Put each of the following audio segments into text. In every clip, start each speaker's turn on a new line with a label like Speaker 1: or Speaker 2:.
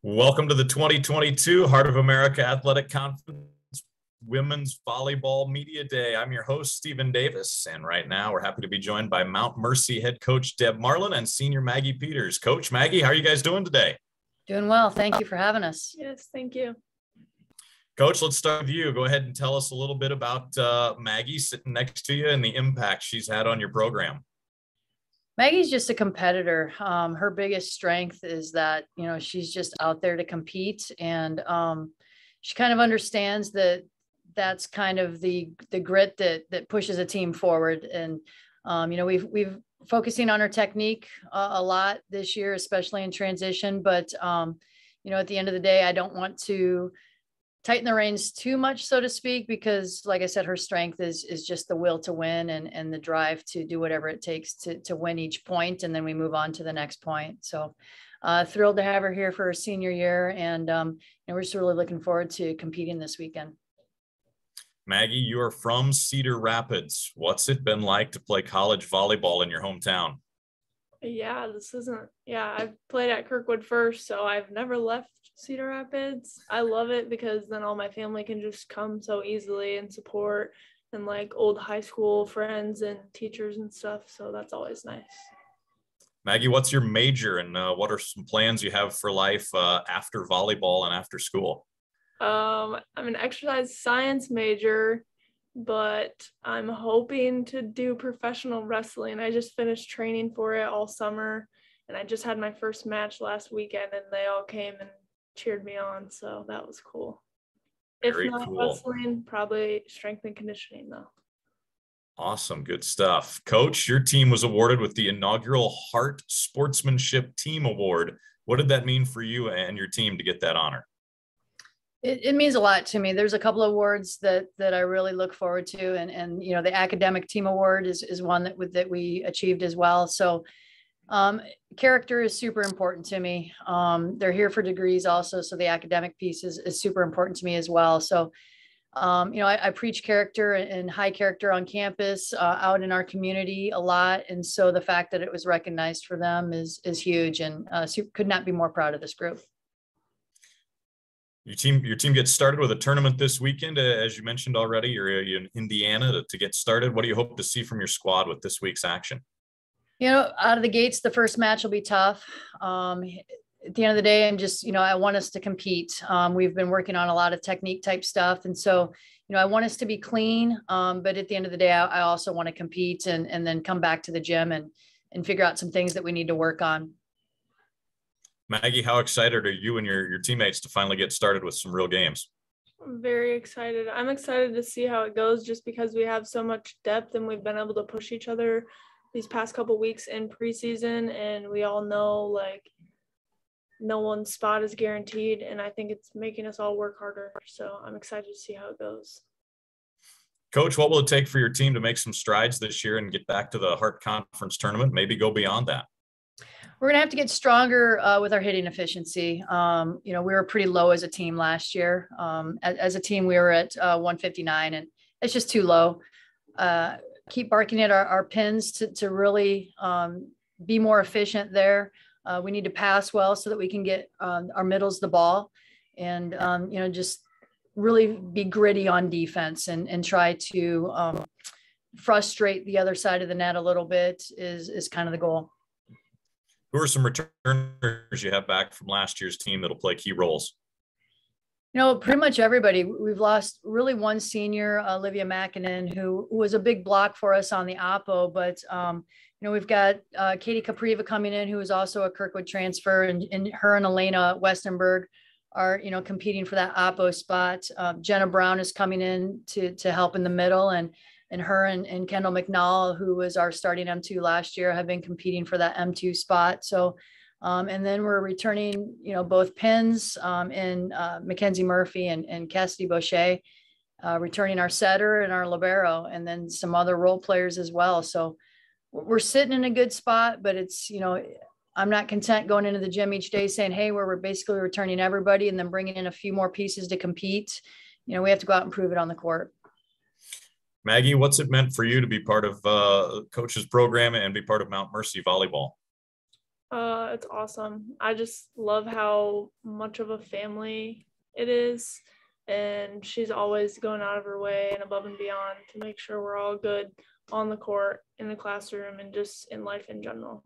Speaker 1: Welcome to the 2022 Heart of America Athletic Conference Women's Volleyball Media Day. I'm your host, Stephen Davis, and right now we're happy to be joined by Mount Mercy head coach Deb Marlin and senior Maggie Peters. Coach Maggie, how are you guys doing today?
Speaker 2: Doing well. Thank you for having us.
Speaker 3: Yes, thank you.
Speaker 1: Coach, let's start with you. Go ahead and tell us a little bit about Maggie sitting next to you and the impact she's had on your program.
Speaker 2: Maggie's just a competitor. Her biggest strength is that, she's just out there to compete, and she kind of understands that that's kind of the grit that pushes a team forward. And, we've focusing on her technique a lot this year, especially in transition. But, at the end of the day, I don't want to tighten the reins too much, so to speak, because like I said, her strength is just the will to win and the drive to do whatever it takes to win each point. And then we move on to the next point. So thrilled to have her here for her senior year. And we're just really looking forward to competing this weekend.
Speaker 1: Maggie, you are from Cedar Rapids. What's it been like to play college volleyball in your hometown?
Speaker 3: I've played at Kirkwood first, so I've never left Cedar Rapids. I love it because then all my family can just come so easily and support, and like old high school friends and teachers and stuff. So that's always nice.
Speaker 1: Maggie, what's your major and what are some plans you have for life after volleyball and after school?
Speaker 3: I'm an exercise science major, but I'm hoping to do professional wrestling. I just finished training for it all summer, and I just had my first match last weekend, and they all came and cheered me on, so that was cool.
Speaker 1: Very
Speaker 3: if not
Speaker 1: cool.
Speaker 3: Wrestling, probably strength and conditioning though.
Speaker 1: Awesome. Good stuff. Coach, your team was awarded with the inaugural Hart Sportsmanship Team Award. What did that mean for you and your team to get that honor?
Speaker 2: It means a lot to me. There's a couple of awards that I really look forward to. And the academic team award is one that we achieved as well. So character is super important to me. They're here for degrees also. So the academic piece is super important to me as well. So, I preach character and high character on campus, out in our community a lot. And so the fact that it was recognized for them is huge, and could not be more proud of this group.
Speaker 1: Your team gets started with a tournament this weekend. As you mentioned already, you're in Indiana to get started. What do you hope to see from your squad with this week's action?
Speaker 2: Out of the gates, the first match will be tough. At the end of the day, I'm just, I want us to compete. We've been working on a lot of technique type stuff. And so, I want us to be clean. But at the end of the day, I also want to compete and then come back to the gym and figure out some things that we need to work on.
Speaker 1: Maggie, how excited are you and your teammates to finally get started with some real games?
Speaker 3: I'm very excited. I'm excited to see how it goes, just because we have so much depth and we've been able to push each other these past couple weeks in preseason, and we all know like no one's spot is guaranteed, and I think it's making us all work harder. So I'm excited to see how it goes.
Speaker 1: Coach, what will it take for your team to make some strides this year and get back to the Hart Conference tournament, maybe go beyond that?
Speaker 2: We're going to have to get stronger with our hitting efficiency. We were pretty low as a team last year. As a team, we were at 159, and it's just too low. Keep barking at our pins to really be more efficient there. We need to pass well so that we can get our middles the ball, and, just really be gritty on defense and try to frustrate the other side of the net a little bit is kind of the goal.
Speaker 1: Who are some returners you have back from last year's team that'll play key roles?
Speaker 2: Pretty much everybody. We've lost really one senior, Olivia Makinen, who was a big block for us on the oppo. But, we've got Katie Capriva coming in, who is also a Kirkwood transfer, and her and Elena Westenberg are, competing for that oppo spot. Jenna Brown is coming in to help in the middle, and her and Kendall McNall, who was our starting M2 last year, have been competing for that M2 spot. So, and then we're returning, both pins and Mackenzie Murphy and Cassidy Boucher, returning our setter and our libero, and then some other role players as well. So we're sitting in a good spot, but it's, I'm not content going into the gym each day saying, hey, we're basically returning everybody and then bringing in a few more pieces to compete. We have to go out and prove it on the court.
Speaker 1: Maggie, what's it meant for you to be part of Coach's program and be part of Mount Mercy Volleyball?
Speaker 3: It's awesome. I just love how much of a family it is, and she's always going out of her way and above and beyond to make sure we're all good on the court, in the classroom, and just in life in general.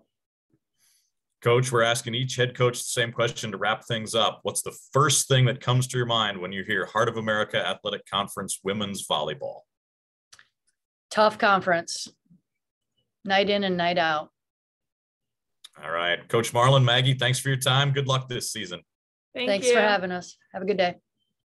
Speaker 1: Coach, we're asking each head coach the same question to wrap things up. What's the first thing that comes to your mind when you hear Heart of America Athletic Conference women's volleyball?
Speaker 2: Tough conference, night in and night out.
Speaker 1: All right. Coach Marlin, Maggie, thanks for your time. Good luck this season.
Speaker 2: Thanks for having us. Have a good day.